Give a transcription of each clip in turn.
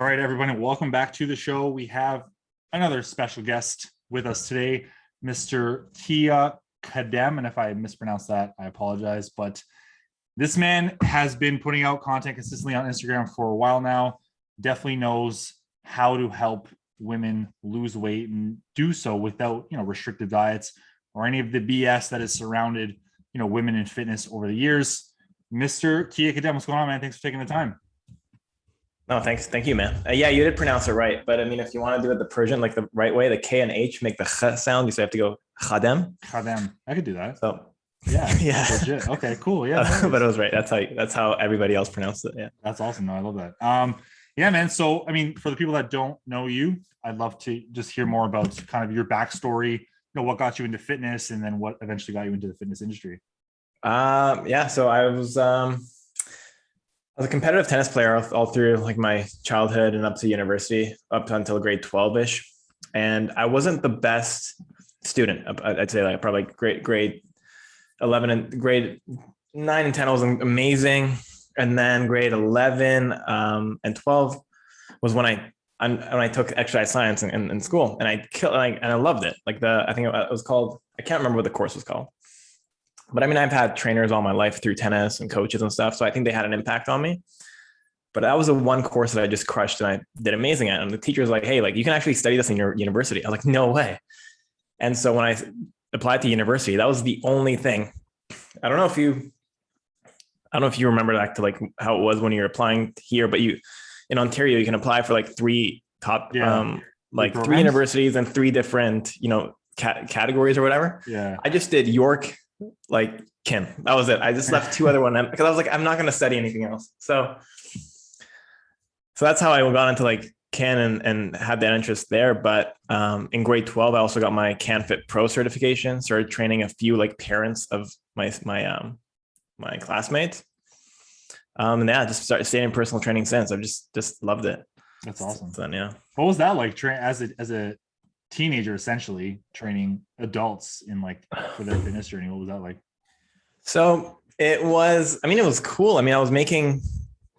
All right, everybody, welcome back to the show. We have another special guest with us today, Mr. Kia Khadem. And if I mispronounce that, I apologize. But this man has been putting out content consistently on Instagram for a while now. Definitely knows how to help women lose weight and do so without, restrictive diets or any of the BS that has surrounded, women in fitness over the years. Mr. Kia Khadem, what's going on, man? Thanks for taking the time. No, thanks. Thank you, man. Yeah, you did pronounce it right. But I mean, if you want to do it the Persian, like the right way, the K and H make the Ch sound. You still have to go Khadem. Khadem. I could do that. So yeah. Yeah. Legit. Okay, cool. Yeah. But it was right. That's how everybody else pronounced it. Yeah. That's awesome. No, I love that. Yeah, man. So, I mean, for the people that don't know you, I'd love to just hear more about kind of your backstory, what got you into fitness and then what eventually got you into the fitness industry. Yeah. So I was a competitive tennis player all through like my childhood and up to university, up until grade 12-ish. And I wasn't the best student. I'd say like probably grade 11 and grade 9 and 10 was amazing. And then grade 11 and 12 was when I took exercise science in school, and I loved it. Like I think it was called, I can't remember what the course was called. But I mean, I've had trainers all my life through tennis and coaches and stuff. So I think they had an impact on me. But that was the one course that I just crushed and I did amazing at. And the teacher was like, hey, like you can actually study this in your university. I was like, no way. And so when I applied to university, that was the only thing. I don't know if you remember back to like how it was when you're applying here, but in Ontario, you can apply for like three universities and three different, categories or whatever. Yeah. I just did York, like Kim. That was it. I just left two other ones because I was like, I'm not going to study anything else. So that's how I got into like Can and had that interest there. But in grade 12, I also got my CanFit Pro certification, started training a few like parents of my classmates. And yeah, just started staying in personal training since. I've just loved it. That's awesome. So, yeah. What was that like as a teenager, essentially training adults in like for their fitness journey? What was that like? So it was cool. I mean, I was making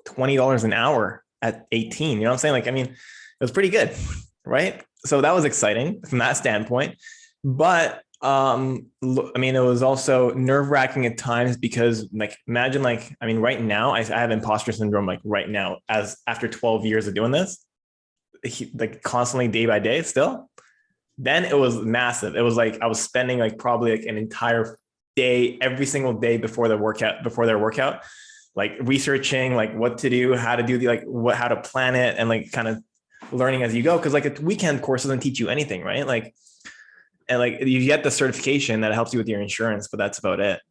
$20 an hour at 18, you know what I'm saying? Like, I mean, it was pretty good. Right. So that was exciting from that standpoint, but I mean, it was also nerve wracking at times because like, imagine like, I mean, right now I have imposter syndrome, like right now, as after 12 years of doing this, like constantly day by day still. Then it was massive. It was like I was spending like probably like an entire day, every single day before their workout, like researching like what to do, how to do how to plan it, and like kind of learning as you go. Cause like a weekend course doesn't teach you anything, right? Like, and like you get the certification that helps you with your insurance, but that's about it.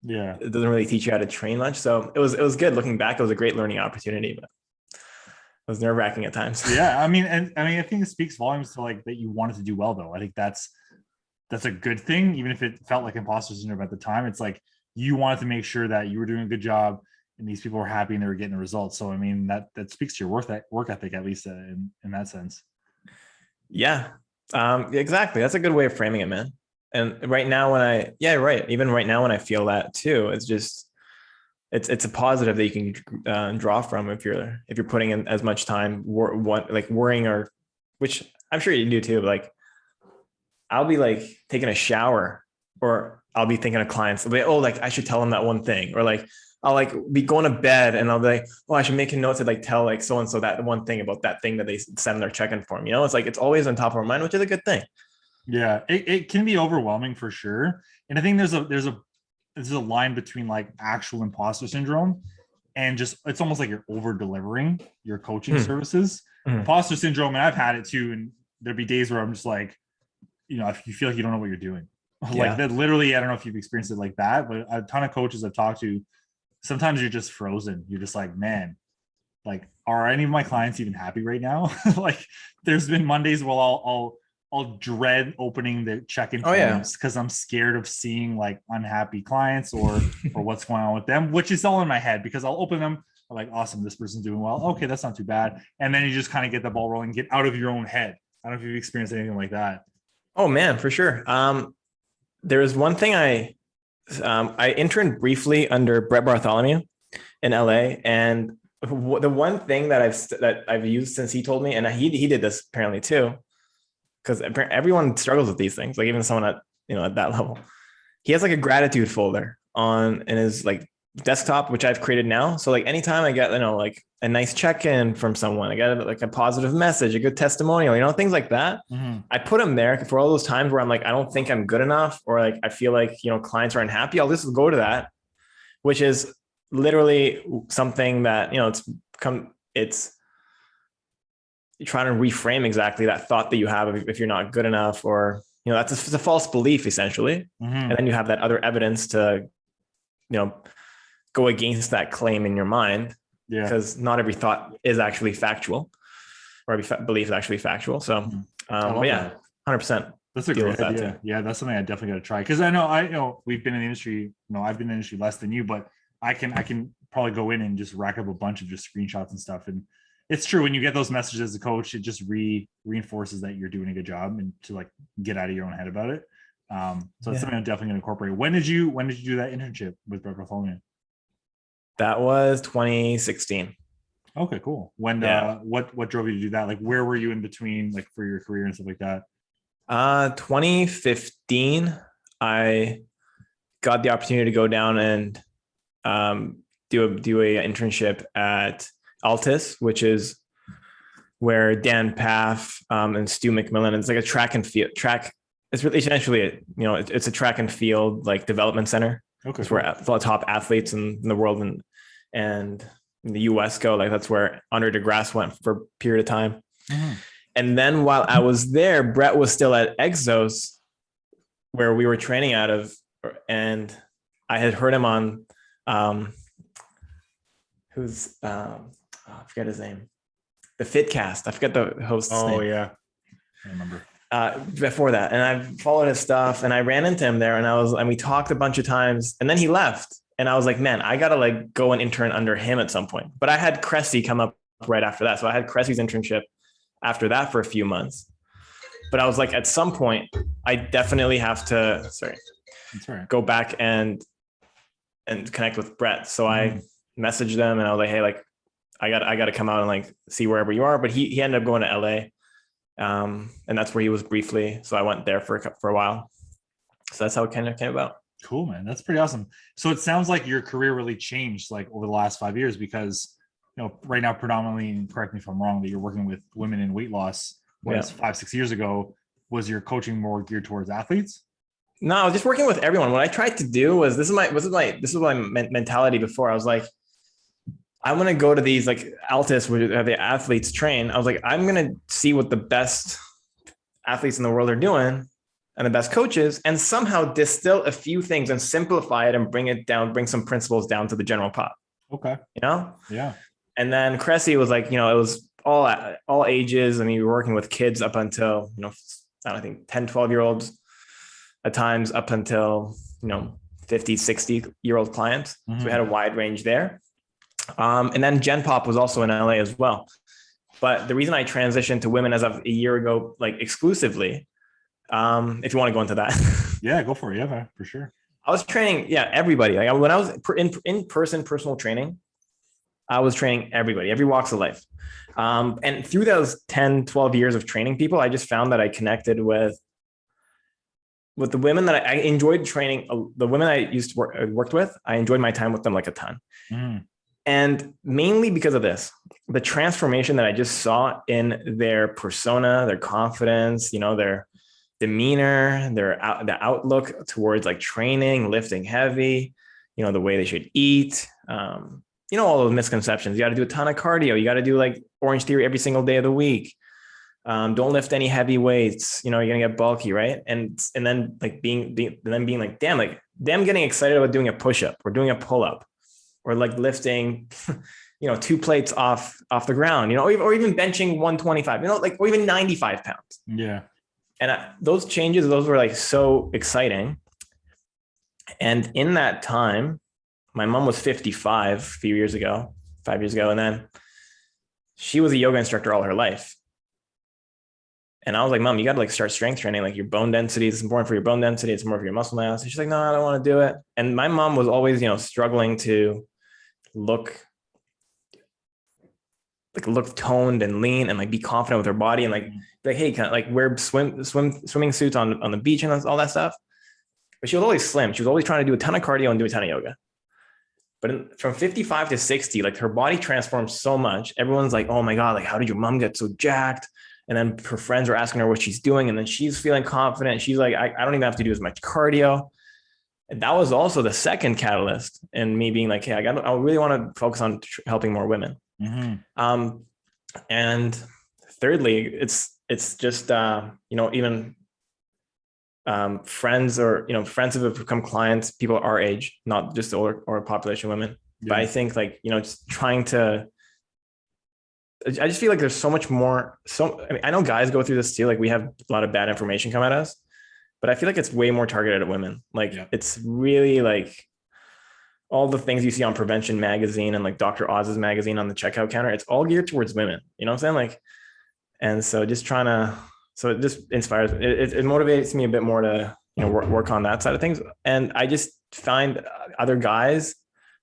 Yeah. It doesn't really teach you how to train much. So it was good looking back. It was a great learning opportunity, but it was nerve wracking at times. Yeah. I mean, I think it speaks volumes to like that you wanted to do well though. I think that's a good thing. Even if it felt like imposter syndrome at the time, it's like you wanted to make sure that you were doing a good job and these people were happy and they were getting the results. So, I mean, that speaks to your work ethic, at least in that sense. Yeah. Exactly. That's a good way of framing it, man. And right now even right now when I feel that too, it's just, it's a positive that you can draw from if you're putting in as much time, worrying, or which I'm sure you do too. Like I'll be like taking a shower, or I'll be thinking of clients, like, oh, like I should tell them that one thing, or like I'll like be going to bed and I'll be like, oh, I should make a note to like tell like so-and-so that one thing about that thing that they send in their check-in form. It's like, it's always on top of our mind, which is a good thing. Yeah. It can be overwhelming for sure. And I think there's a line between like actual imposter syndrome and just, it's almost like you're over delivering your coaching services. Imposter syndrome. And I've had it too. And there'd be days where I'm just like, if you feel like you don't know what you're doing, like that, literally, I don't know if you've experienced it like that, but a ton of coaches I've talked to, sometimes you're just frozen. You're just like, man, like, are any of my clients even happy right now? Like there's been Mondays where I'll dread opening the check-in forms because I'm scared of seeing like unhappy clients or what's going on with them, which is all in my head because I'll open them. I'm like, awesome, this person's doing well. Okay, that's not too bad. And then you just kind of get the ball rolling, get out of your own head. I don't know if you've experienced anything like that. Oh man, for sure. There was one thing I interned briefly under Brett Bartholomew in LA, and the one thing that I've used since he told me, and he did this apparently too, because everyone struggles with these things. Like even someone at that level, he has like a gratitude folder in his like desktop, which I've created now. So like anytime I get, like a nice check-in from someone, I get like a positive message, a good testimonial, things like that. Mm-hmm. I put them there for all those times where I'm like, I don't think I'm good enough, or like, I feel like, clients are unhappy. I'll just go to that, which is literally something that, it's trying to reframe exactly that thought that you have if you're not good enough, or, it's a false belief essentially. Mm-hmm. And then you have that other evidence to, go against that claim in your mind. Yeah. Because not every thought is actually factual, or every belief is actually factual. So, but yeah, 100%. That's a great idea. Yeah, that's something I definitely got to try, because I know we've been in the industry. I've been in the industry less than you, but I can probably go in and just rack up a bunch of just screenshots and stuff. And it's true, when you get those messages as a coach, it just reinforces that you're doing a good job, and to like get out of your own head about it. So it's something I'm definitely going to incorporate. When did you do that internship with Brett Bartholomew? That was 2016. Okay, cool. When what drove you to do that? Like, where were you in between, like, for your career and stuff like that? 2015, I got the opportunity to go down and do a internship at Altus, which is where Dan Paff and Stu McMillan. It's like a track and field. It's really essentially it's a track and field like development center. Okay, it's where the top athletes in the world and in the US go. Like that's where Andre DeGrasse went for a period of time. Mm-hmm. And then while I was there, Brett was still at Exos, where we were training out of, and I had heard him on I forget his name, the Fitcast. I forget the host's name. Oh yeah, I remember. Before that, and I followed his stuff, and I ran into him there, and we talked a bunch of times, and then he left, and I was like, man, I gotta like go and intern under him at some point. But I had Cressy come up right after that, so I had Cressy's internship after that for a few months. But I was like, at some point, I definitely have to go back and connect with Brett. So I messaged them, and I was like, hey, like I got to come out and like see wherever you are. But he ended up going to LA. And that's where he was briefly. So I went there for a while. So that's how it kind of came about. Cool, man. That's pretty awesome. So it sounds like your career really changed like over the last 5 years, because, right now, predominantly, and correct me if I'm wrong, that you're working with women in weight loss. Whereas 5-6 years ago, was your coaching more geared towards athletes? No, I was just working with everyone. What I tried to do was, this is my mentality before. I was like, I'm going to go to these like Altus where the athletes train. I was like, I'm going to see what the best athletes in the world are doing and the best coaches, and somehow distill a few things and simplify it and bring some principles down to the general pop. Okay. Yeah. And then Cressy was like, it was all ages. I mean, we were working with kids up until, I think 10, 12-year-olds at times, up until, 50, 60-year-old clients. Mm-hmm. So we had a wide range there. And then Gen Pop was also in LA as well. But the reason I transitioned to women as of a year ago, like exclusively, if you want to go into that. Yeah, go for it. Yeah, for sure. I was training, everybody. Like when I was in person personal training, I was training everybody, every walks of life. And through those 10, 12 years of training people, I just found that I connected with the women that I enjoyed training. The women I used to worked with, I enjoyed my time with them like a ton. Mm. And mainly because of this, the transformation that I just saw in their persona, their confidence, their demeanor, the outlook towards like training, lifting heavy, the way they should eat, all those misconceptions. You got to do a ton of cardio. You got to do like Orange Theory every single day of the week. Don't lift any heavy weights. You're going to get bulky. Right. And then like being like, damn, them getting excited about doing a push-up or doing a pull-up, or like lifting, 2 plates off the ground, or even benching 125, or even 95 pounds. Yeah. And those changes, those were like so exciting. And in that time, my mom was 55 5 years ago. And then she was a yoga instructor all her life. And I was like, Mom, you got to like start strength training. Like your bone density is important for your bone density. It's more for your muscle mass. And she's like, no, I don't want to do it. And my mom was always, struggling to look look toned and lean and like be confident with her body and like hey, kind of like wear swimming suits on the beach and all that stuff. But she was always slim. She was always trying to do a ton of cardio and do a ton of yoga. But from 55 to 60, like her body transformed so much. Everyone's like, oh my God, like how did your mom get so jacked? And then her friends are asking her what she's doing. And then she's feeling confident. She's like, I don't even have to do as much cardio. And that was also the second catalyst in me being like, hey, I really want to focus on helping more women. Mm-hmm. And thirdly, it's just, even friends or, friends who have become clients, people our age, not just the older population women. Yeah. But I think like, just trying to, I just feel like there's so much more. I know guys go through this too. Like we have a lot of bad information come at us, but I feel like it's way more targeted at women. Like It's really like all the things you see on Prevention Magazine and like Dr. Oz's magazine on the checkout counter. It's all geared towards women. You know what I'm saying? Like, and so just so it just inspires, it motivates me a bit more to, work on that side of things. And I just find other guys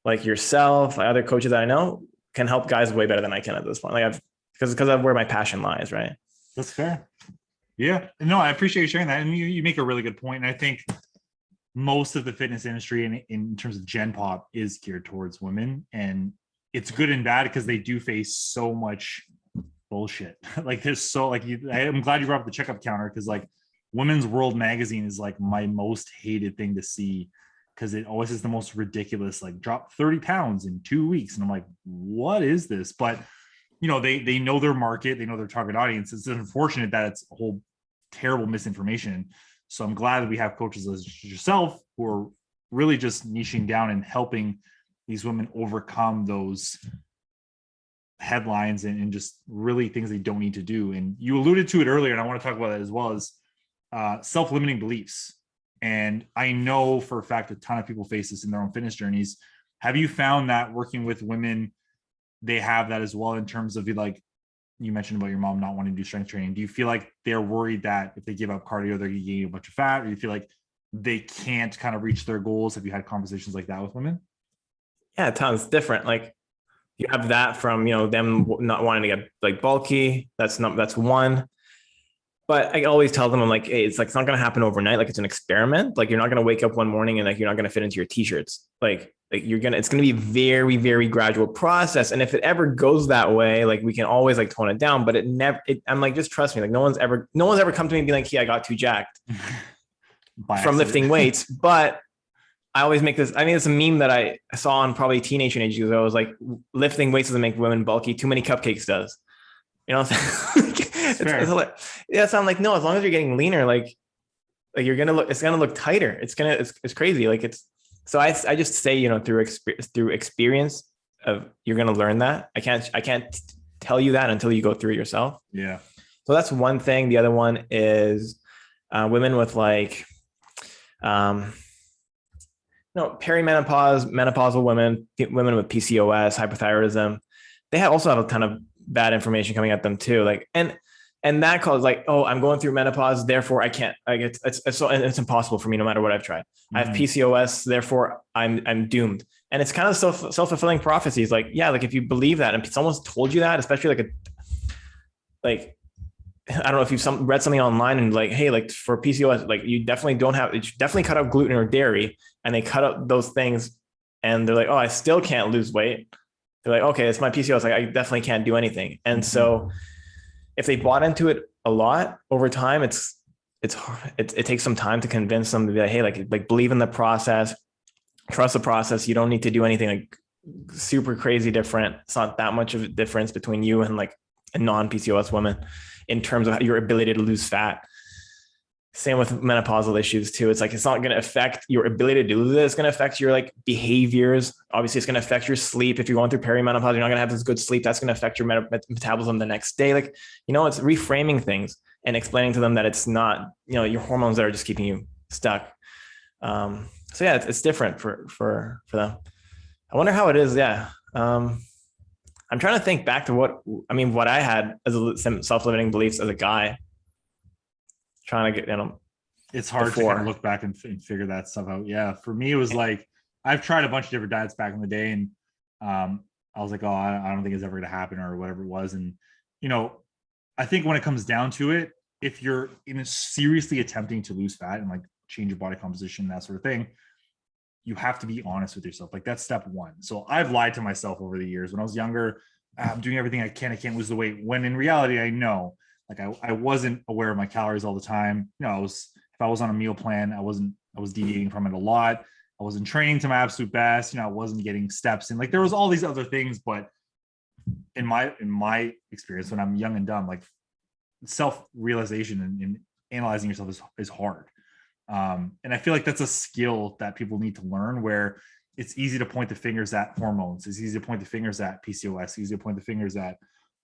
like yourself, like other coaches that I know can help guys way better than I can at this point. Like because of where my passion lies. Right. That's fair. Yeah, no, I appreciate you sharing that. And you make a really good point. And I think most of the fitness industry in terms of Gen Pop is geared towards women, and it's good and bad because they do face so much bullshit. Like there's so I'm glad you brought up the checkup counter, because like Women's World magazine is like my most hated thing to see, because it always is the most ridiculous, like drop 30 pounds in 2 weeks. And I'm like, what is this? But they know their market, they know their target audience. It's unfortunate that it's a whole terrible misinformation. So I'm glad that we have coaches as yourself who are really just niching down and helping these women overcome those headlines and just really things they don't need to do. And you alluded to it earlier, and I want to talk about that as well, as self-limiting beliefs. And I know for a fact a ton of people face this in their own fitness journeys. Have you found that working with women, they have that as well, in terms of, like you mentioned about your mom not wanting to do strength training? Do you feel like they're worried that if they give up cardio, they're going to gain a bunch of fat? Or do you feel like they can't kind of reach their goals? Have you had conversations like that with women? Yeah, tons. Different. Like you have that from, them not wanting to get like bulky. That's one. But I always tell them, I'm like, hey, it's not going to happen overnight. Like it's an experiment. Like you're not going to wake up one morning and like you're not going to fit into your t-shirts. It's going to be very, very gradual process. And if it ever goes that way, like we can always like tone it down, but I'm like, just trust me. Like no one's ever come to me and be like, hey, I got too jacked from lifting weights. But I always make this, it's a meme that I saw on probably teenage age ago. I was like, lifting weights doesn't make women bulky. Too many cupcakes does. So I'm like, no, as long as you're getting leaner, like it's going to look tighter. It's crazy. So I just say, through experience of, you're going to learn that. I can't tell you that until you go through it yourself. Yeah. So that's one thing. The other one is women with like, perimenopause, menopausal women with PCOS, hypothyroidism. They also have a ton of bad information coming at them too. Like, and that calls like, oh, I'm going through menopause, therefore I can't, like it's impossible for me no matter what I've tried. Mm-hmm. I have PCOS, therefore I'm doomed. And it's kind of self-fulfilling prophecies. Like, yeah, like if you believe that and someone's told you that, especially I don't know if you've read something online and like, hey, like for PCOS, like you definitely cut out gluten or dairy, and they cut out those things and they're like, oh, I still can't lose weight. They're like, okay, it's my PCOS. Like I definitely can't do anything. And so if they bought into it a lot over time, it's hard. It takes some time to convince them to be like, hey, like believe in the process, trust the process. You don't need to do anything like super crazy different. It's not that much of a difference between you and like a non-PCOS woman in terms of your ability to lose fat. Same with menopausal issues too. It's like, it's not going to affect your ability to lose it. It's going to affect your like behaviors. Obviously it's going to affect your sleep. If you're going through perimenopause, you're not going to have this good sleep. That's going to affect your metabolism the next day. Like, it's reframing things and explaining to them that it's not, your hormones that are just keeping you stuck. So yeah, it's different for them. I wonder how it is. Yeah. I'm trying to think back to what I had as some self-limiting beliefs as a guy. Trying to get, it's hard to kind of look back and figure that stuff out. Yeah. For me, it was like, I've tried a bunch of different diets back in the day, and I was like, oh, I don't think it's ever going to happen or whatever it was. And, you know, I think when it comes down to it, if you're seriously attempting to lose fat and like change your body composition, that sort of thing, you have to be honest with yourself. Like that's step one. So I've lied to myself over the years. When I was younger, I'm doing everything I can't lose the weight. When in reality, I know, like I wasn't aware of my calories all the time. You know, if I was on a meal plan, I was deviating from it a lot. I wasn't training to my absolute best. You know, I wasn't getting steps in. Like there was all these other things, but in my experience, when I'm young and dumb, like self-realization and analyzing yourself is hard. And I feel like that's a skill that people need to learn, where it's easy to point the fingers at hormones. It's easy to point the fingers at PCOS. It's easy to point the fingers at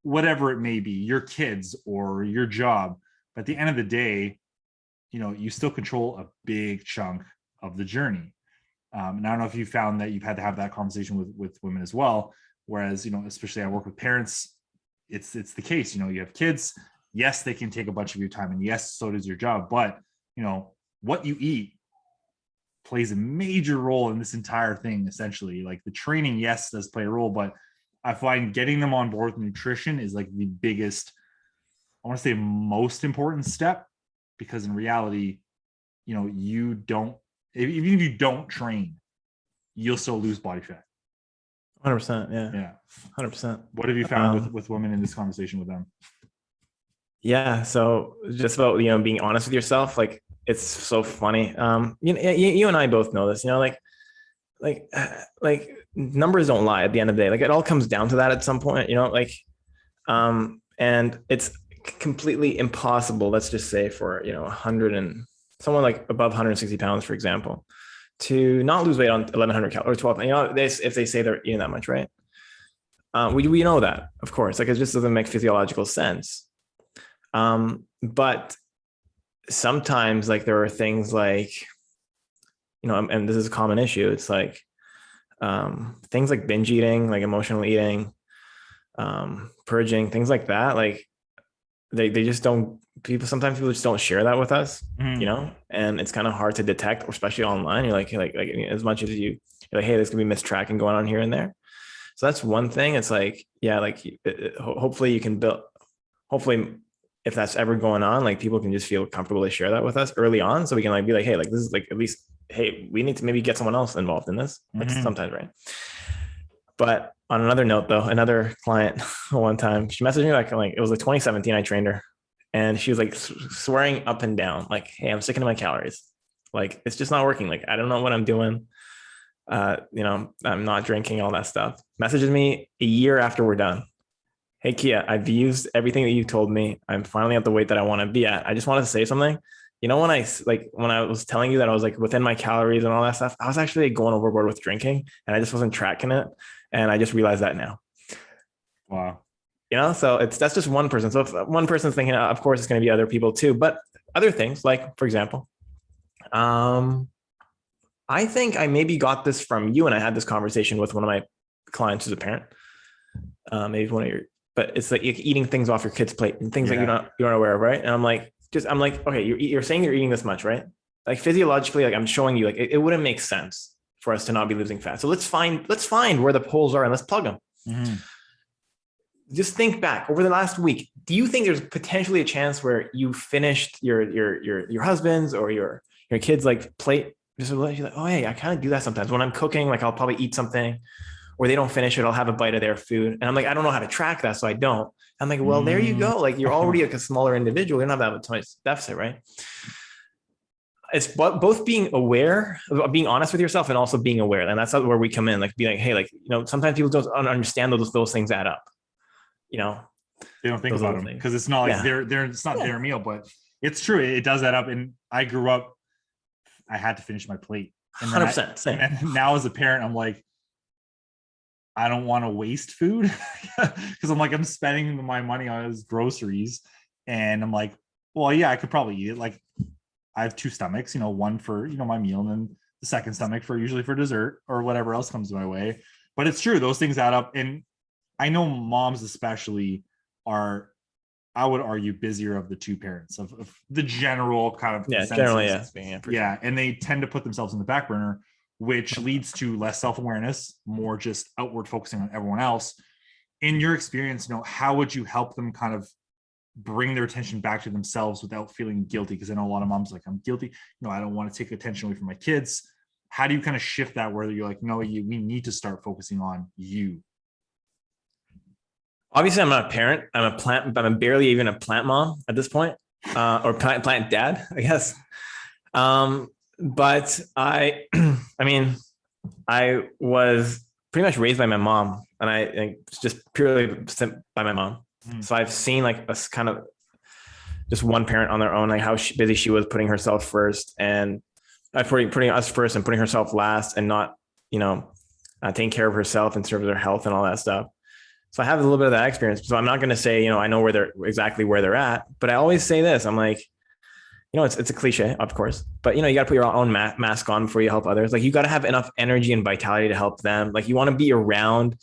whatever it may be, your kids or your job. But at the end of the day, you know, you still control a big chunk of the journey. And I don't know if you found that you've had to have that conversation with women as well. Whereas, you know, especially I work with parents, it's the case, you know, you have kids. Yes, they can take a bunch of your time, and yes, so does your job. But, you know, what you eat plays a major role in this entire thing, essentially. Like the training, yes, does play a role, but I find getting them on board with nutrition is like the biggest, I want to say most important step, because in reality, you know, even if you don't train, you'll still lose body fat. 100%. Yeah. Yeah. 100%. What have you found with women in this conversation with them? Yeah. So just about, you know, being honest with yourself, like it's so funny. You and I both know this, you know, like numbers don't lie at the end of the day. Like it all comes down to that at some point, you know, like, and it's completely impossible. Let's just say for, you know, someone like above 160 pounds, for example, to not lose weight on 1100 calories or 12, you know, if they say they're eating that much, right? We know that, of course, like it just doesn't make physiological sense. But sometimes like there are things like, you know, and this is a common issue. It's like, things like binge eating, like emotional eating, purging, things like that. Like they just don't, sometimes people just don't share that with us, you know, and it's kind of hard to detect, especially online. You're like as much as you're like, hey, there's gonna be mistracking going on here and there. So that's one thing. It's like, yeah, like hopefully you can hopefully if that's ever going on, like people can just feel comfortable to share that with us early on. So we can like be like, hey, like this is like, at least, hey, we need to maybe get someone else involved in this. Like sometimes, right? But on another note though, another client one time, she messaged me like it was like 2017, I trained her, and she was like swearing up and down, like, hey, I'm sticking to my calories. Like, it's just not working. Like, I don't know what I'm doing. You know, I'm not drinking, all that stuff. Messages me a year after we're done. Hey, Kia, I've used everything that you told me. I'm finally at the weight that I want to be at. I just wanted to say something. You know, when I was telling you that I was like within my calories and all that stuff, I was actually going overboard with drinking, and I just wasn't tracking it. And I just realized that now. Wow. You know, so that's just one person. So if one person's thinking, of course, it's going to be other people too, but other things like, for example, I think I maybe got this from you, and I had this conversation with one of my clients who's a parent, maybe one of your, but it's like eating things off your kid's plate and things that you're not aware of, right? And I'm like, okay, you're saying you're eating this much, right? Like physiologically, like I'm showing you, like it wouldn't make sense for us to not be losing fat. So let's find where the holes are and let's plug them. Just think back over the last week. Do you think there's potentially a chance where you finished your husband's or your kid's like plate? Just like, oh, hey, I kind of do that sometimes when I'm cooking. Like I'll probably eat something, or they don't finish it, I'll have a bite of their food. And I'm like, I don't know how to track that, so I don't. I'm like, well, there you go. Like you're already like a smaller individual. You don't have that much deficit, right? It's both being aware, being honest with yourself, and also being aware. And that's where we come in. Like, be like, hey, like, you know, sometimes people don't understand those things add up. You know, they don't think about them because it's not like it's not their meal, but it's true. It does add up. And I grew up, I had to finish my plate. 100%. Same. And now as a parent, I'm like, I don't want to waste food because I'm spending my money on his groceries, and I'm like, well, yeah, I could probably eat it. Like I have two stomachs, you know, one for, you know, my meal, and then the second stomach usually for dessert or whatever else comes my way. But it's true. Those things add up. And I know moms especially are, I would argue, busier of the two parents of the general kind of generally, and they tend to put themselves in the back burner. which leads to less self-awareness, more just outward focusing on everyone else. In your experience, how would you help them kind of bring their attention back to themselves without feeling guilty? Because I know a lot of moms like, I'm guilty. I don't want to take attention away from my kids. How do you kind of shift that where you're like, no, we need to start focusing on you? Obviously, I'm not a parent. I'm barely even a plant mom at this point, or plant dad, I guess. But I was pretty much raised by my mom, and I just purely sent by my mom. So I've seen like a kind of just one parent on their own, like how busy she was putting herself first, and putting us first and putting herself last, and not, taking care of herself in terms of their health and all that stuff. So I have a little bit of that experience. So I'm not going to say, I know exactly where they're at, but I always say this. I'm like, it's a cliche, of course, but you got to put your own mask on before you help others. Like, you got to have enough energy and vitality to help them. Like, you want to be around,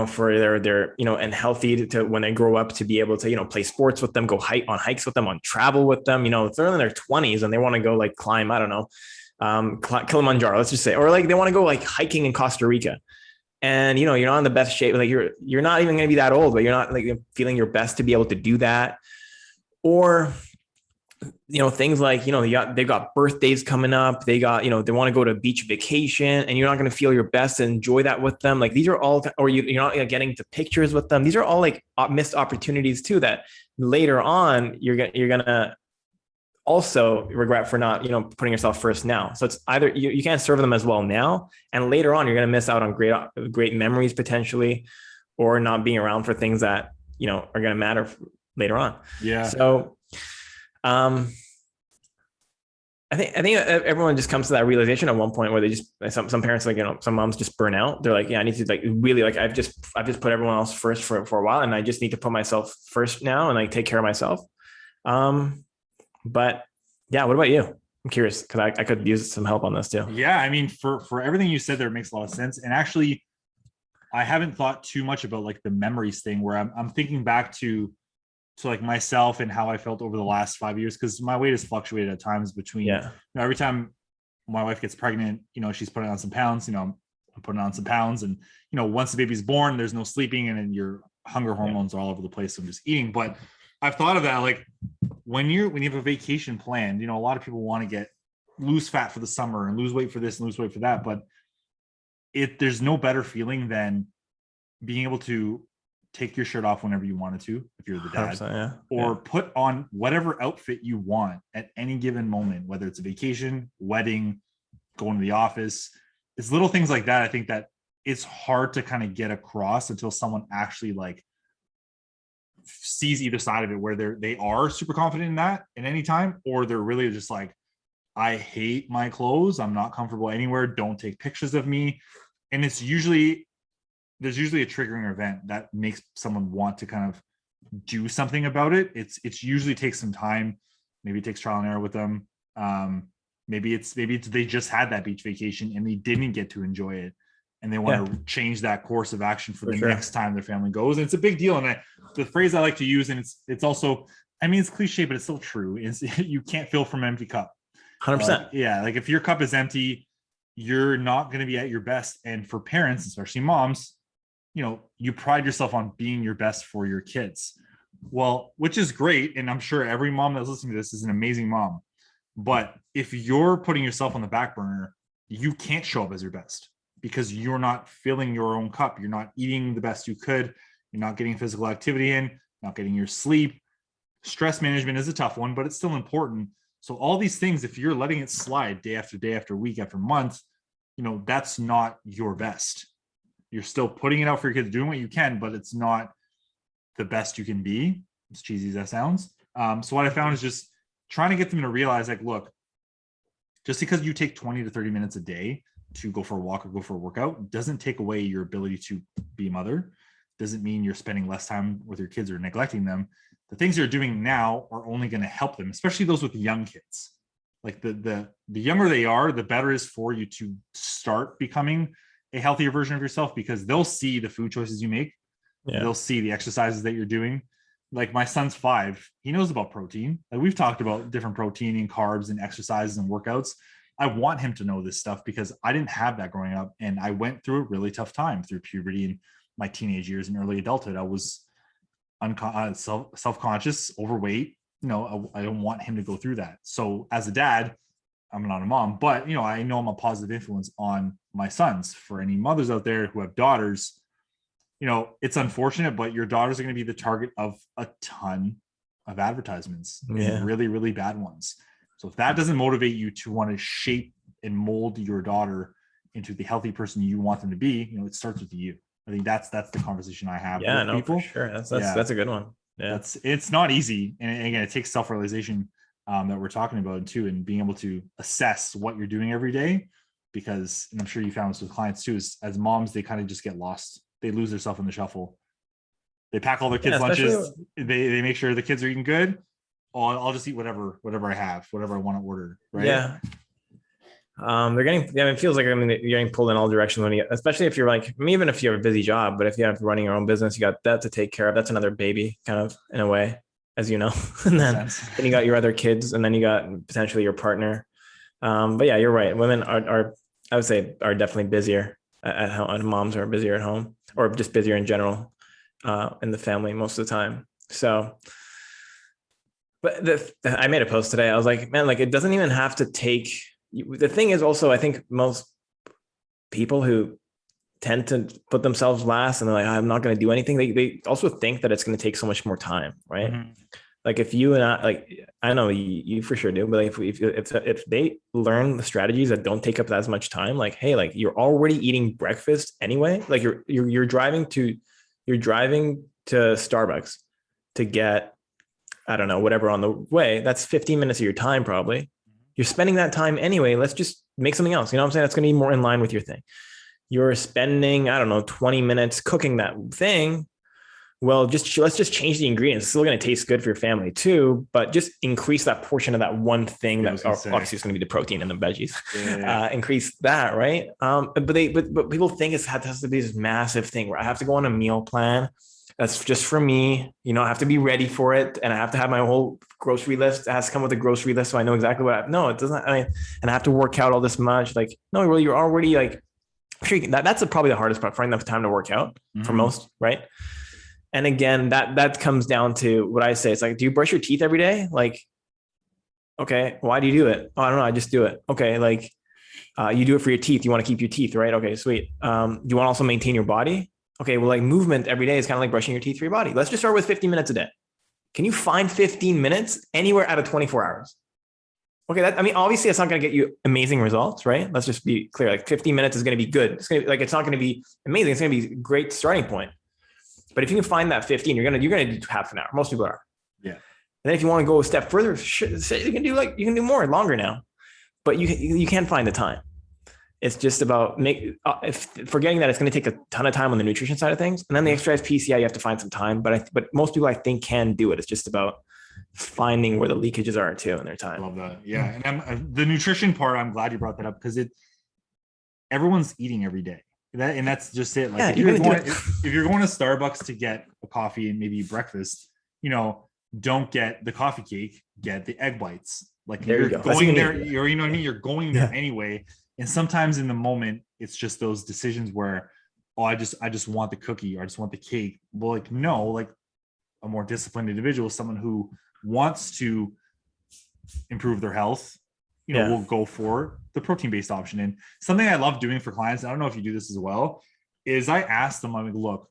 for their and healthy to when they grow up, to be able to, play sports with them, go on hikes with them, on travel with them. If they're in their 20s and they want to go like climb, I don't know, Kilimanjaro, let's just say, or like they want to go like hiking in Costa Rica. And, you're not in the best shape. Like you're not even going to be that old, but you're not like feeling your best to be able to do that. Or, things like, they've got birthdays coming up. They got, they want to go to a beach vacation, and you're not going to feel your best and enjoy that with them. Like, these are all, or you're not getting to pictures with them. These are all like missed opportunities too, that later on you're going to also regret for not, putting yourself first now. So it's either you can't serve them as well now, and later on you're going to miss out on great memories potentially, or not being around for things that, are going to matter later on. Yeah. So, I think everyone just comes to that realization at one point where they just, some parents, like, some moms just burn out. They're like, yeah, I need to like really, like, I've just put everyone else first for a while, and I just need to put myself first now and like take care of myself. But yeah, what about you? I'm curious, because I could use some help on this too. Yeah, I mean, for everything you said there, it makes a lot of sense. And actually, I haven't thought too much about like the memories thing, where I'm thinking back to like myself and how I felt over the last 5 years, because my weight has fluctuated at times between, every time my wife gets pregnant, she's putting on some pounds, I'm putting on some pounds, and once the baby's born, there's no sleeping, and then your hunger hormones are all over the place. So I'm just eating. But I've thought of that, like when you have a vacation planned, a lot of people want to lose fat for the summer and lose weight for this and lose weight for that. But there's no better feeling than being able to take your shirt off whenever you wanted to, if you're the dad, or put on whatever outfit you want at any given moment, whether it's a vacation, wedding, going to the office. It's little things like that. I think that it's hard to kind of get across until someone actually like sees either side of it, where they are super confident in that at any time, or they're really just like, I hate my clothes, I'm not comfortable anywhere, don't take pictures of me. And there's usually a triggering event that makes someone want to kind of do something about it. It's usually takes some time. Maybe it takes trial and error with them. Maybe it's they just had that beach vacation and they didn't get to enjoy it, and they want to change that course of action for the next time their family goes. And it's a big deal. And the phrase I like to use, and it's also, I mean, it's cliche, but it's still true, is you can't fill from an empty cup. 100%. Yeah. Like if your cup is empty, you're not going to be at your best. And for parents, especially moms, you pride yourself on being your best for your kids. Well, which is great. And I'm sure every mom that's listening to this is an amazing mom. But if you're putting yourself on the back burner, you can't show up as your best, because you're not filling your own cup. You're not eating the best you could. You're not getting physical activity in, not getting your sleep. Stress management is a tough one, but it's still important. So all these things, if you're letting it slide day after day after week after month, that's not your best. You're still putting it out for your kids, doing what you can, but it's not the best you can be, as cheesy as that sounds. So what I found is just trying to get them to realize, like, look, just because you take 20 to 30 minutes a day to go for a walk or go for a workout doesn't take away your ability to be a mother. Doesn't mean you're spending less time with your kids or neglecting them. The things you're doing now are only going to help them, especially those with young kids. Like the younger they are, the better it is for you to start becoming a healthier version of yourself, because they'll see the food choices you make. They'll see the exercises that you're doing. Like my son's 5, he knows about protein. Like we've talked about different protein and carbs and exercises and workouts. I want him to know this stuff because I didn't have that growing up. And I went through a really tough time through puberty and my teenage years and early adulthood. I was self-conscious, overweight. I don't want him to go through that. So as a dad, I'm not a mom, but I know I'm a positive influence on my sons. For any mothers out there who have daughters, it's unfortunate, but your daughters are going to be the target of a ton of advertisements, and really, really bad ones. So if that doesn't motivate you to want to shape and mold your daughter into the healthy person you want them to be, it starts with you. I think that's the conversation I have with people. For sure. That's a good one. Yeah. It's not easy. And again, it takes self-realization that we're talking about too, and being able to assess what you're doing every day, because, and I'm sure you found this with clients too, is as moms, they kind of just get lost. They lose themselves in the shuffle. They pack all their kids' lunches. They make sure the kids are eating good. Oh, I'll just eat whatever I have, whatever I want to order. Right. Yeah. It feels like, you're getting pulled in all directions especially if you're like, even if you have a busy job, but if you have running your own business, you got that to take care of. That's another baby kind of in a way, as you know, and then you got your other kids, and then you got potentially your partner. But yeah, you're right. Women are I would say are definitely busier at home, and moms are busier at home, or just busier in general in the family most of the time. So, but I made a post today. I was like, man, like it doesn't even have to take. The thing is also, I think most people who tend to put themselves last and they're like, I'm not going to do anything. They also think that it's going to take so much more time. Right. Mm-hmm. Like if you and I know you for sure do, but if they learn the strategies that don't take up as much time, like, hey, like you're already eating breakfast anyway. Like you're driving to Starbucks to get, I don't know, whatever on the way. That's 15 minutes of your time. Probably you're spending that time anyway. Let's just make something else. You know what I'm saying? That's going to be more in line with your thing. You're spending, I don't know, 20 minutes cooking that thing. Well, let's just change the ingredients. It's still going to taste good for your family too, but just increase that portion of that one thing that obviously is going to be the protein and the veggies. Yeah. Increase that, right? But people think it has to be this massive thing where I have to go on a meal plan. That's just for me. I have to be ready for it, and I have to have my whole grocery list. It has to come with a grocery list, so I know exactly what. No, it doesn't. And I have to work out all this much. Like, no, well, you're already like. I'm sure that's probably the hardest part, finding enough time to work out for most, right? And again, that comes down to what I say. It's like, do you brush your teeth every day? Like, okay, why do you do it? Oh, I don't know. I just do it. Okay. Like, you do it for your teeth. You want to keep your teeth, right? Okay, sweet. Do you want to also maintain your body? Okay. Well, like movement every day is kind of like brushing your teeth for your body. Let's just start with 15 minutes a day. Can you find 15 minutes anywhere out of 24 hours? Okay. Obviously it's not going to get you amazing results, right? Let's just be clear. Like 15 minutes is going to be good. It's going to it's not going to be amazing. It's going to be a great starting point. But if you can find that 15, you're gonna do half an hour. Most people are. Yeah. And then if you want to go a step further, you can do more, longer now. But you can't find the time. It's just about forgetting that it's going to take a ton of time on the nutrition side of things, and then the exercise piece. Yeah, you have to find some time. But most people I think can do it. It's just about finding where the leakages are too in their time. Love that. Yeah, and the nutrition part. I'm glad you brought that up because everyone's eating every day. And that's just it. Like if you're going to Starbucks to get a coffee and maybe breakfast, don't get the coffee cake, get the egg whites. Like you're going there, you know what I mean? You're going there anyway. And sometimes in the moment, it's just those decisions where, oh, I just want the cookie or I just want the cake. Well, like, no, like a more disciplined individual, someone who wants to improve their health, will go for the protein-based option. And something I love doing for clients, I don't know if you do this as well, is I ask them, I'm like, look,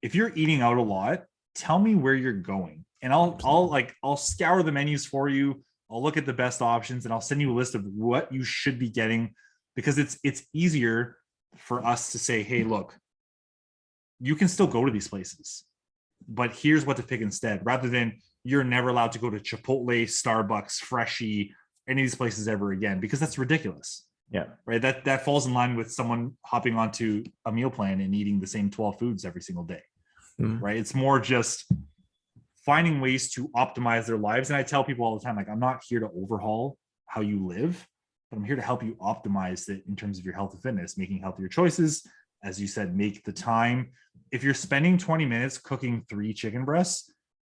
if you're eating out a lot, tell me where you're going. And I'll scour the menus for you. I'll look at the best options and I'll send you a list of what you should be getting, because it's easier for us to say, hey, look, you can still go to these places, but here's what to pick instead, rather than you're never allowed to go to Chipotle, Starbucks, Freshie, any of these places ever again, because that's ridiculous. Yeah. Right. That falls in line with someone hopping onto a meal plan and eating the same 12 foods every single day. Right. It's more just finding ways to optimize their lives. And I tell people all the time, like, I'm not here to overhaul how you live, but I'm here to help you optimize it in terms of your health and fitness, making healthier choices. As you said, make the time. If you're spending 20 minutes cooking 3 chicken breasts,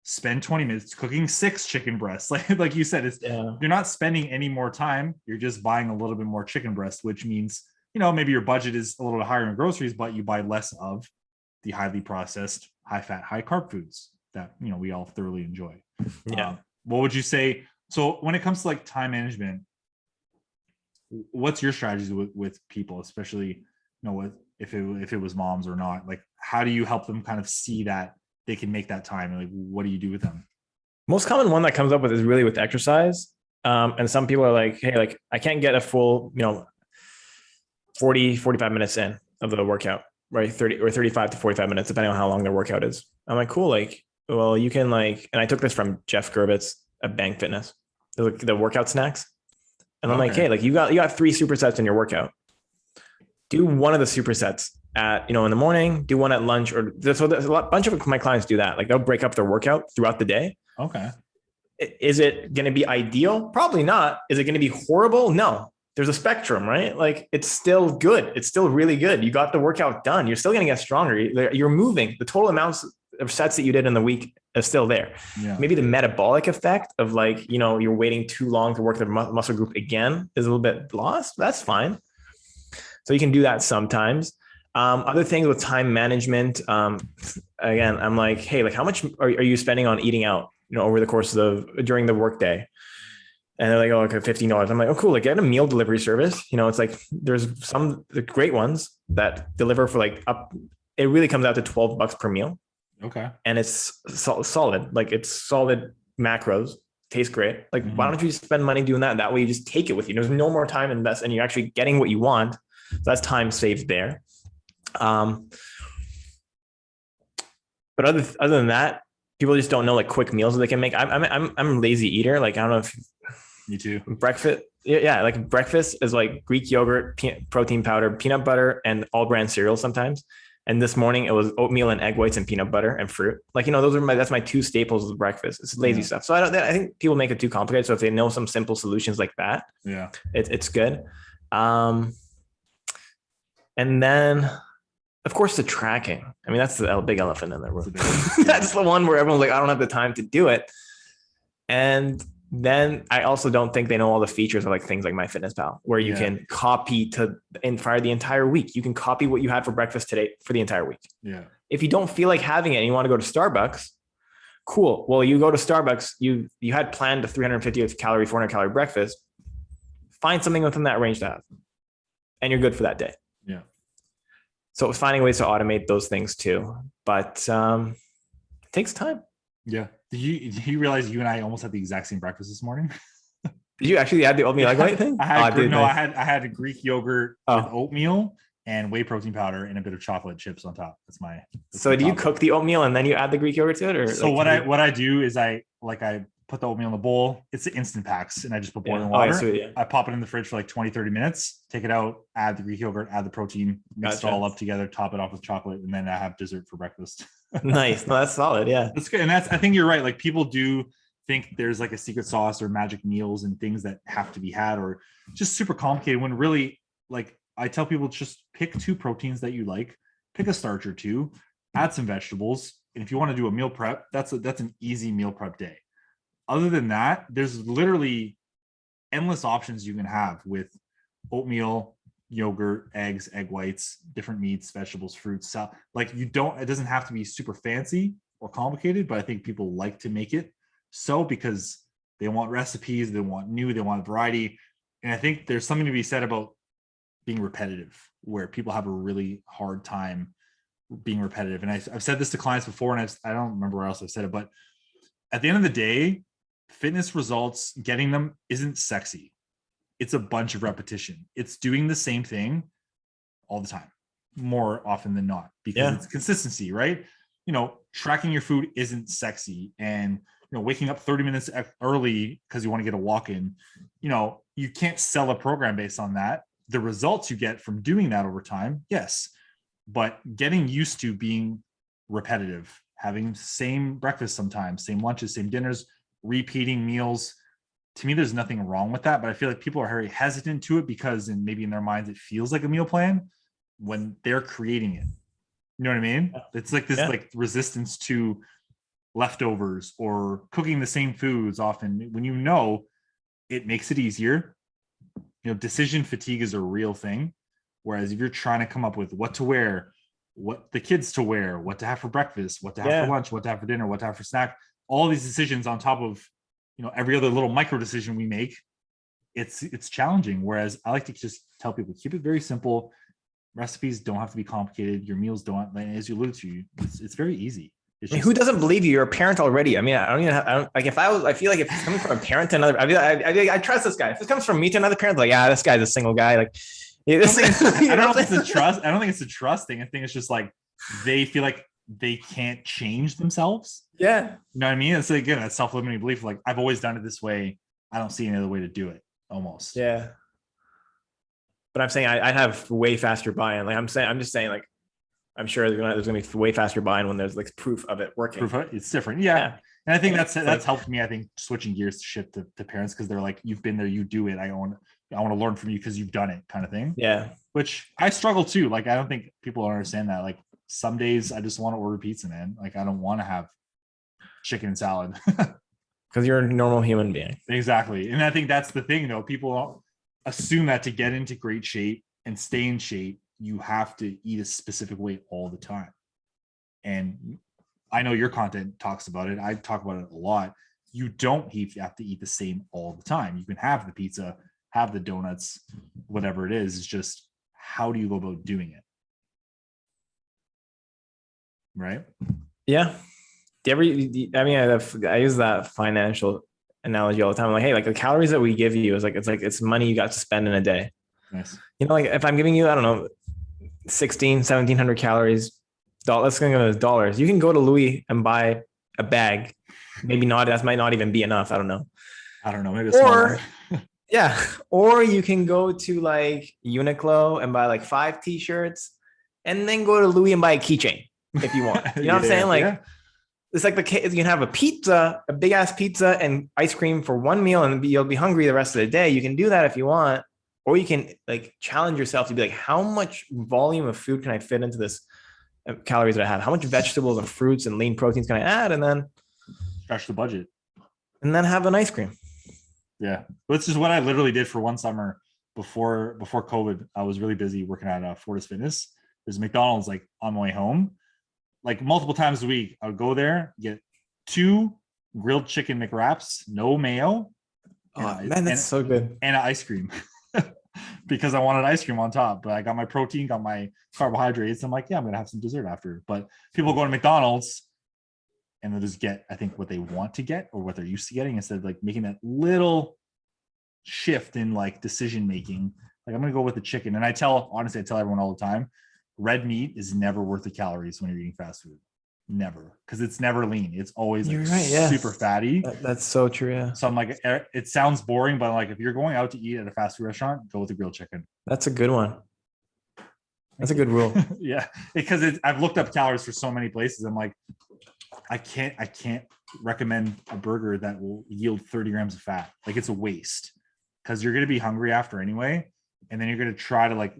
spend 20 minutes cooking 6 chicken breasts. Like you said, you're not spending any more time. You're just buying a little bit more chicken breast, which means, maybe your budget is a little bit higher in groceries, but you buy less of the highly processed, high fat, high carb foods that, we all thoroughly enjoy. Yeah. What would you say? So when it comes to like time management, what's your strategies with people, especially, if it was moms or not, like, how do you help them kind of see that they can make that time? Like, what do you do with them? Most common one that comes up with is really with exercise. And some people are like, hey, like I can't get a full, 40, 45 minutes in of the workout, right? 30 or 35 to 45 minutes, depending on how long their workout is. I'm like, cool. Like, well, you can and I took this from Jeff Gerbitz at Bang Fitness, the workout snacks. And I'm like, hey, like you got 3 supersets in your workout. Do one of the supersets at, in the morning, do one at lunch, so there's a bunch of my clients do that. Like they'll break up their workout throughout the day. Okay. Is it going to be ideal? Probably not. Is it going to be horrible? No. There's a spectrum, right? Like it's still good. It's still really good. You got the workout done. You're still going to get stronger. You're moving. The total amounts of sets that you did in the week is still there. Yeah. Maybe the metabolic effect of like, you're waiting too long to work the muscle group again is a little bit lost. That's fine. So you can do that sometimes. Other things with time management. Again, I'm like, hey, like how much are you spending on eating out, over the course of during the workday? And they're like, oh, okay, $15. I'm like, oh, cool. Like get a meal delivery service. It's like, there's the great ones that deliver for it really comes out to $12 per meal. Okay. And it's solid. Like it's solid macros, tastes great. Like, why don't you just spend money doing that? That way you just take it with you. There's no more time invest and you're actually getting what you want. So that's time saved there. But other than that, people just don't know like quick meals that they can make. I'm a lazy eater. Like, I don't know if me too. Breakfast. Yeah. Like breakfast is like Greek yogurt, protein powder, peanut butter, and all brand cereal sometimes. And this morning it was oatmeal and egg whites and peanut butter and fruit. Like, that's my 2 staples of breakfast. It's lazy stuff. So I think people make it too complicated. So if they know some simple solutions like that, it's good. And then of course the tracking. I mean, that's the big elephant in the room. That's the one where everyone's like, I don't have the time to do it. And then I also don't think they know all the features of like things like MyFitnessPal, where you can copy for the entire week. You can copy what you had for breakfast today for the entire week. Yeah. If you don't feel like having it and you want to go to Starbucks, cool. Well, you go to Starbucks, you had planned a 350 calorie, 400 calorie breakfast. Find something within that range to have, and you're good for that day. Yeah. So finding ways to automate those things too, but it takes time. Yeah. Did you realize you and I almost had the exact same breakfast this morning? Did you actually add the oatmeal egg white thing? I had a Greek yogurt with oatmeal and whey protein powder and a bit of chocolate chips on top. So do you cook the oatmeal and then you add the Greek yogurt to it? Or so what I do is I put the oatmeal in the bowl. It's the instant packs and I just put boiling water. I pop it in the fridge for like 20, 30 minutes, take it out, add the Greek yogurt, add the protein, mix it all up together, top it off with chocolate, and then I have dessert for breakfast. Nice. No, that's solid. Yeah. That's good. And I think you're right. Like people do think there's like a secret sauce or magic meals and things that have to be had or just super complicated when really, like, I tell people just pick 2 proteins that you like, pick a starch or 2, add some vegetables. And if you want to do a meal prep, that's an easy meal prep day. Other than that, there's literally endless options you can have with oatmeal, yogurt, eggs, egg whites, different meats, vegetables, fruits. Like it doesn't have to be super fancy or complicated, but I think people like to make it so because they want recipes, they want variety. And I think there's something to be said about being repetitive, where people have a really hard time being repetitive. And I've said this to clients before, and I don't remember where else I've said it, but at the end of the day, fitness results, getting them isn't sexy. It's a bunch of repetition. It's doing the same thing all the time, more often than not, because it's consistency, right? Tracking your food isn't sexy, and waking up 30 minutes early because you want to get a walk in, you can't sell a program based on that. The results you get from doing that over time, yes, but getting used to being repetitive, having same breakfast sometimes, same lunches, same dinners, repeating meals. To me, there's nothing wrong with that, but I feel like people are very hesitant to it because maybe in their minds it feels like a meal plan when they're creating it. You know what I mean? It's like this like resistance to leftovers or cooking the same foods often, when you know, it makes it easier. Decision fatigue is a real thing. Whereas if you're trying to come up with what to wear, what the kids to wear, what to have for breakfast, what to have for lunch, what to have for dinner, what to have for snack, all these decisions on top of, every other little micro decision we make, it's challenging. Whereas I like to just tell people, keep it very simple. Recipes don't have to be complicated. Your meals don't, as you alluded to, it's very easy. Who doesn't believe you? You're a parent already. I mean, I don't even have, I feel like if it's coming from a parent to another, I trust this guy. If it comes from me to another parent, like, this guy's a single guy. Like, I don't know if it's a trust. I don't think it's a trust thing. I think it's just like, they feel like they can't change themselves. Yeah. You know what I mean? It's like, again, that self-limiting belief. Like, I've always done it this way. I don't see any other way to do it almost. Yeah. But I'm saying I'd have way faster buy-in. Like I'm just saying, like, I'm sure there's going to be way faster buy-in when there's like proof of it working. It's different. Yeah. And I think that's helped me. I think switching gears to shift to parents, because they're like, you've been there, you do it. I want to learn from you because you've done it, kind of thing. Yeah. Which I struggle too. Like, I don't think people understand that. Like, some days I just want to order pizza, man. Like, I don't want to have chicken and salad. Because you're a normal human being. Exactly. And I think that's the thing, though. People assume that to get into great shape and stay in shape, you have to eat a specific way all the time. And I know your content talks about it. I talk about it a lot. You don't have to eat the same all the time. You can have the pizza, have the donuts, whatever it is. It's just, how do you go about doing it? Right? Yeah. I use that financial analogy all the time. I'm like, hey, like the calories that we give you it's money you got to spend in a day. Nice. Like if I'm giving you, I don't know, 1,700 calories, let's go to dollars. You can go to Louis and buy a bag. Maybe not, that might not even be enough. I don't know. Maybe a small yeah. Or you can go to like Uniqlo and buy like 5 t-shirts and then go to Louis and buy a keychain if you want. You know what I'm saying? Like, it's like you can have a pizza, a big ass pizza and ice cream for one meal and you'll be hungry the rest of the day. You can do that if you want. Or you can like challenge yourself to be like, how much volume of food can I fit into this calories that I have? How much vegetables and fruits and lean proteins can I add? And then stretch the budget. And then have an ice cream. Yeah. This is what I literally did for one summer before COVID. I was really busy working at Fortis Fitness. There's McDonald's like on my way home. Like multiple times a week, I would go there, get 2 grilled chicken McWraps, no mayo. Man, that's so good. And an ice cream. Because I wanted ice cream on top, but I got my protein, got my carbohydrates. I'm like, yeah, I'm going to have some dessert after. But people go to McDonald's and they'll just get, I think, what they want to get or what they're used to getting, instead of like making that little shift in like decision making. Like, I'm going to go with the chicken. And honestly, I tell everyone all the time, red meat is never worth the calories when you're eating fast food. Never. Because it's never lean. It's always super fatty. That's so true. Yeah. So I'm like, it sounds boring, but like, if you're going out to eat at a fast food restaurant, go with the grilled chicken. That's a good one. That's a good rule. Yeah. Because I've looked up calories for so many places. I'm like, I can't recommend a burger that will yield 30 grams of fat. Like, it's a waste, because you're going to be hungry after anyway. And then you're going to try to like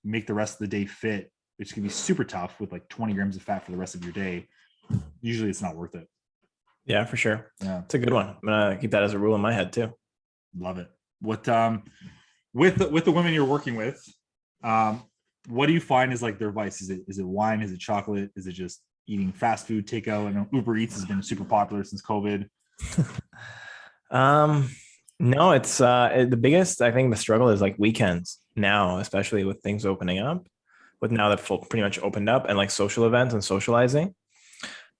make the rest of the day fit, which can be super tough with like 20 grams of fat for the rest of your day. Usually it's not worth it. Yeah, for sure. Yeah. It's a good one. I'm going to keep that as a rule in my head too. Love it. What, with the women you're working with, what do you find is like their vice? Is it wine? Is it chocolate? Is it just eating fast food, takeout? I know Uber Eats has been super popular since COVID. No, it's the biggest, I think the struggle is like weekends now, especially with things opening up, with now that pretty much opened up, and like social events and socializing.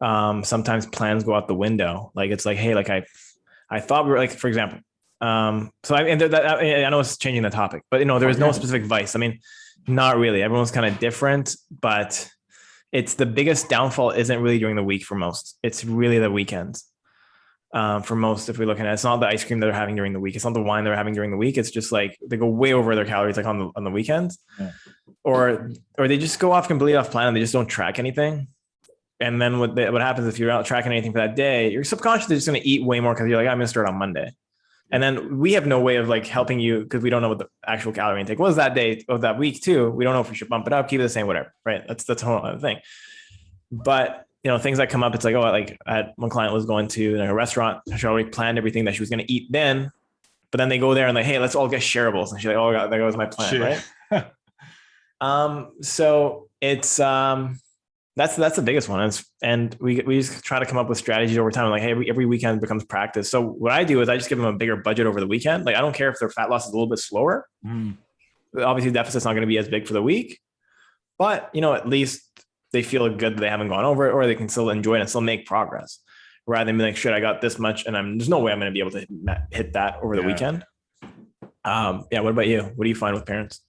Sometimes plans go out the window. Like, it's like, hey, like I thought we were like, for example, I know it's changing the topic, but there was no specific vice. I mean, not really. Everyone's kind of different, but it's the biggest downfall isn't really during the week for most. It's really the weekends. For most, if we're looking at it, it's not the ice cream that they're having during the week. It's not the wine they're having during the week. It's just like they go way over their calories, like on the weekends, or they just go off completely off plan and they just don't track anything. And then what happens if you're not tracking anything for that day, you're subconsciously just going to eat way more because you're like, I'm going to start on Monday. And then we have no way of like helping you because we don't know what the actual calorie intake was that day of that week too. We don't know if we should bump it up, keep it the same, whatever. Right. That's a whole other thing. But things that come up. It's like, like one client was going to a restaurant. She already planned everything that she was going to eat then, but then they go there and like, hey, let's all get shareables. And she's like, oh God, there goes my plan. Right. So it's, that's the biggest one. And we just try to come up with strategies over time. Like, hey, every weekend becomes practice. So what I do is I just give them a bigger budget over the weekend. Like, I don't care if their fat loss is a little bit slower. Obviously, the deficit's not going to be as big for the week, but at least they feel good that they haven't gone over it, or they can still enjoy it and still make progress, rather than be like, shit, I got this much, and there's no way I'm going to be able to hit that over the weekend. What about you? What do you find with parents?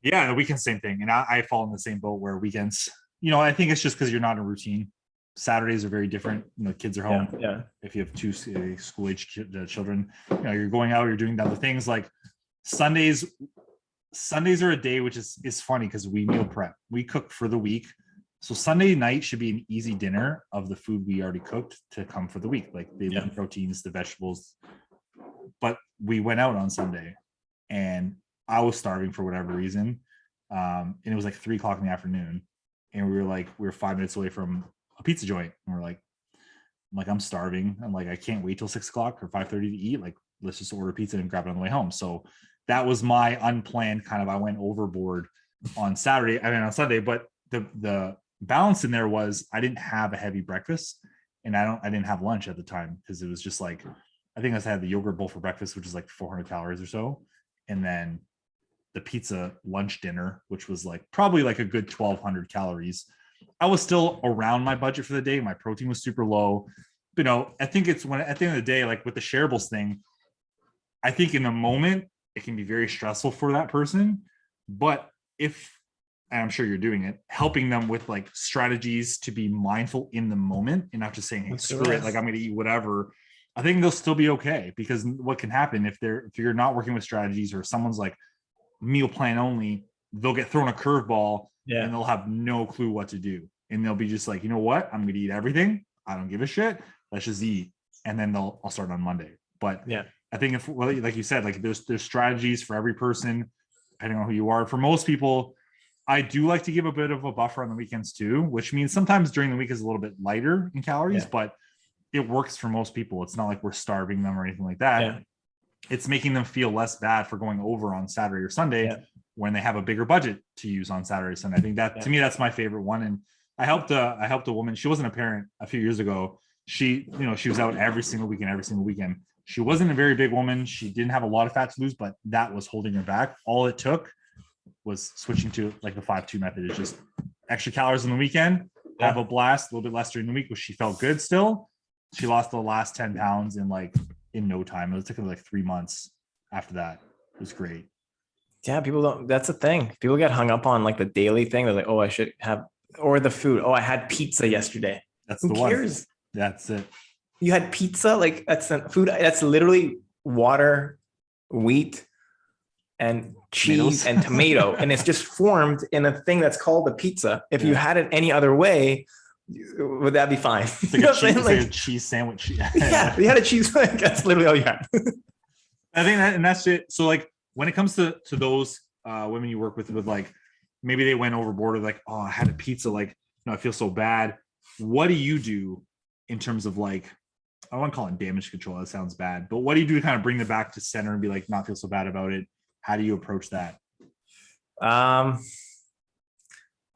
Yeah, the weekend, same thing. And I fall in the same boat where weekends, I think it's just because you're not in a routine. Saturdays are very different. Kids are home. Yeah. If you have two school-age children, you're going out, you're doing other things. Like Sundays are a day which is funny because we meal prep. We cook for the week. So Sunday night should be an easy dinner of the food we already cooked to come for the week, like the proteins, the vegetables. But we went out on Sunday, and I was starving for whatever reason. And it was like 3:00 in the afternoon, and we were 5 minutes away from a pizza joint. And I'm starving. I'm like, I can't wait till 6:00 or 5:30 to eat. Like, let's just order pizza and grab it on the way home. So that was my unplanned kind of, I went overboard on Sunday, but the balance in there was I didn't have a heavy breakfast, and I didn't have lunch at the time, because it was just like, I think I had the yogurt bowl for breakfast, which is like 400 calories or so. And then the pizza lunch dinner, which was like probably like a good 1,200 calories. I was still around my budget for the day. My protein was super low. I think it's when at the end of the day, like with the shareables thing, I think in the moment it can be very stressful for that person. But and I'm sure you're doing it, helping them with like strategies to be mindful in the moment and not just saying, hey, screw it, like I'm going to eat whatever. I think they'll still be okay, because what can happen if you're not working with strategies, or someone's like meal plan only, they'll get thrown a curveball and they'll have no clue what to do. And they'll be just like, you know what? I'm going to eat everything. I don't give a shit. Let's just eat. And then I'll start on Monday. But I think like you said, like there's strategies for every person, depending on who you are. For most people, I do like to give a bit of a buffer on the weekends too, which means sometimes during the week is a little bit lighter in calories, but it works for most people. It's not like we're starving them or anything like that. It's making them feel less bad for going over on Saturday or Sunday when they have a bigger budget to use on Saturday or Sunday. I think that to me, that's my favorite one. And I helped a woman. She wasn't a parent a few years ago. She was out every single weekend. She wasn't a very big woman. She didn't have a lot of fat to lose, but that was holding her back. All it took was switching to like the 5-2 method. It's just extra calories on the weekend, have a blast, a little bit less during the week, but she felt good still. She lost the last 10 pounds in no time. It took her like 3 months after that. It was great. Yeah, that's the thing. People get hung up on like the daily thing. They're like, oh, I should have, or the food. Oh, I had pizza yesterday. Who the cares? One. That's it. You had pizza? Like that's food. That's literally water, wheat, and cheese and tomato. And it's just formed in a thing that's called a pizza. If you had it any other way, would that be fine? It's like a cheese sandwich. Yeah, you had a cheese. That's literally all you had. I think that's it. So like when it comes to those women you work with like maybe they went overboard with like, oh, I had a pizza, like I feel so bad. What do you do in terms of like, I don't want to call it damage control, that sounds bad, but what do you do to kind of bring them back to center and be like, not feel so bad about it? How do you approach that? Well,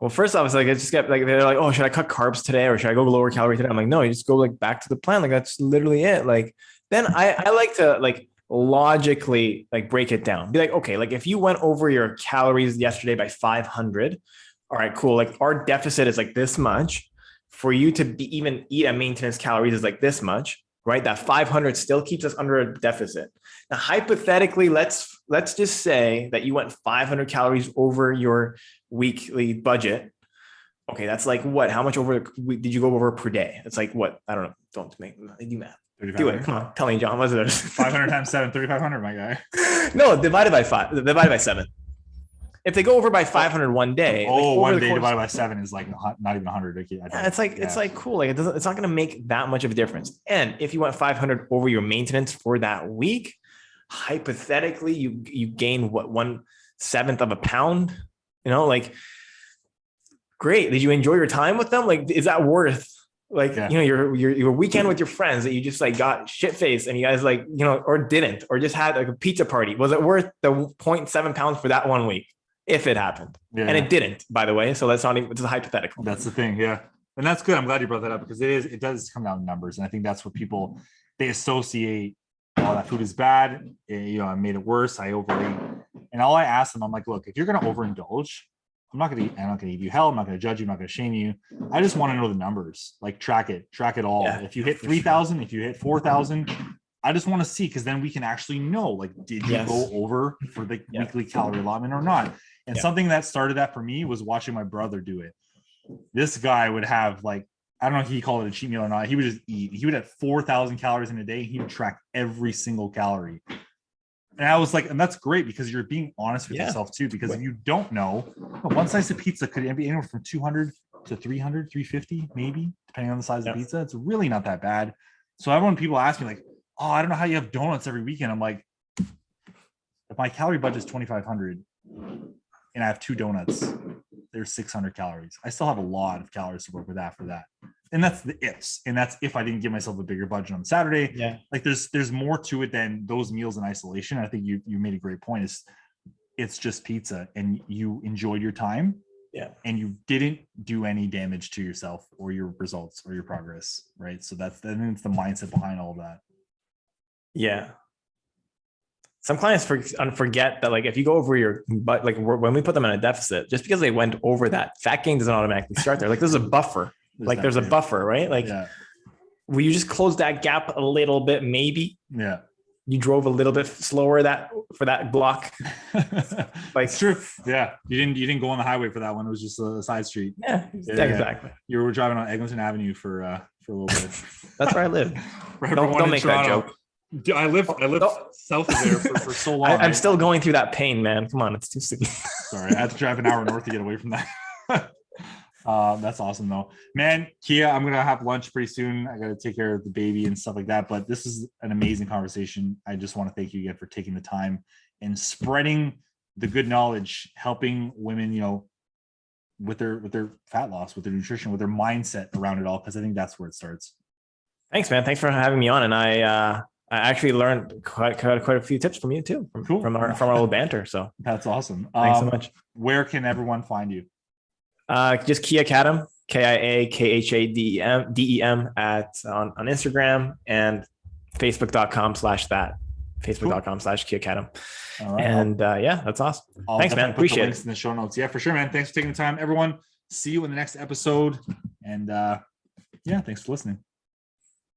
first off, it's like, I just get like, they're like, oh, should I cut carbs today or should I go lower calorie today? I'm like, no, you just go like back to the plan. Like, that's literally it. Like, then I like to like logically like break it down. Be like, okay, like if you went over your calories yesterday by 500, all right, cool. Like our deficit is like this much. For you to even eat at maintenance calories is like this much, right? That 500 still keeps us under a deficit. Now, hypothetically, let's just say that you went 500 calories over your weekly budget. Okay, that's like what? How much over did you go over per day? It's like what? I don't know. Don't do math. Do it. Come on, tell me, John. What's it? 500 times 7, 3,500, my guy. No, divided by 5. Divided by 7. If they go over by 500 one day, one day divided by 7 is like not even 100. It's like cool. Like it's not going to make that much of a difference. And if you went 500 over your maintenance for that week, hypothetically, you gain what, 1/7 of a pound. Like great. Did you enjoy your time with them? Like, is that worth your weekend with your friends that you just like got shit faced and you guys like, or didn't, or just had like a pizza party? Was it worth the 0.7 pounds for that 1 week? If it happened. And it didn't, by the way. So that's not even, it's a hypothetical. That's the thing. Yeah. And that's good. I'm glad you brought that up because it does come down to numbers. And I think that's what people, they associate, oh, that food is bad. I made it worse. I overate. And all I ask them, I'm like, look, if you're going to overindulge, I'm not going to eat you hell. I'm not going to judge you. I'm not going to shame you. I just want to know the numbers, like track it all. Yeah, if you hit 3,000, if you hit 4,000, I just want to see, because then we can actually know, like, did you go over for the weekly calorie allotment or not? And something that started that for me was watching my brother do it. This guy would have like, I don't know if he called it a cheat meal or not. He would just eat. He would have 4,000 calories in a day. He would track every single calorie. And I was like, and that's great because you're being honest with yourself too. Because if you don't know, one slice of pizza could be anywhere from 200 to 300, 350, maybe, depending on the size of the pizza. It's really not that bad. So everyone, people ask me like, oh, I don't know how you have donuts every weekend. I'm like, if my calorie budget is 2,500 and I have 2 donuts, there's 600 calories. I still have a lot of calories to work with after that. And that's the ifs. And that's if I didn't give myself a bigger budget on Saturday. Yeah. Like there's more to it than those meals in isolation. I think you made a great point. It's just pizza and you enjoyed your time. Yeah. And you didn't do any damage to yourself or your results or your progress. Right. So I think it's the mindset behind all of that. Yeah. Some clients forget that, like, if you go over your, but like when we put them in a deficit, just because they went over that, fat gain doesn't automatically start there. Like there's a buffer. There's a buffer, right? Like, will you just close that gap a little bit? Maybe. Yeah. You drove a little bit slower for that block. Like it's true. Yeah. You didn't go on the highway for that one. It was just a side street. Yeah, exactly. You were driving on Eglinton Avenue for a little bit. That's where I live. Don't make that joke. I live south of there for so long. I'm still going through that pain, man. Come on, it's too soon. Sorry, I had to drive an hour north to get away from that. That's awesome though, man. Kia, I'm gonna have lunch pretty soon. I gotta take care of the baby and stuff like that. But this is an amazing conversation. I just want to thank you again for taking the time and spreading the good knowledge, helping women, with their fat loss, with their nutrition, with their mindset around it all. Because I think that's where it starts. Thanks, man. Thanks for having me on. And I actually learned quite a few tips from you too, from our little banter. So that's awesome. Thanks so much. Where can everyone find you? Just Kia Khadem, KIAKHADEM on Instagram and Facebook.com/that. Facebook.com/Kia Khadem. Right. And that's awesome. Thanks, man. Appreciate it. Links in the show notes. Yeah, for sure, man. Thanks for taking the time, everyone. See you in the next episode. And thanks for listening.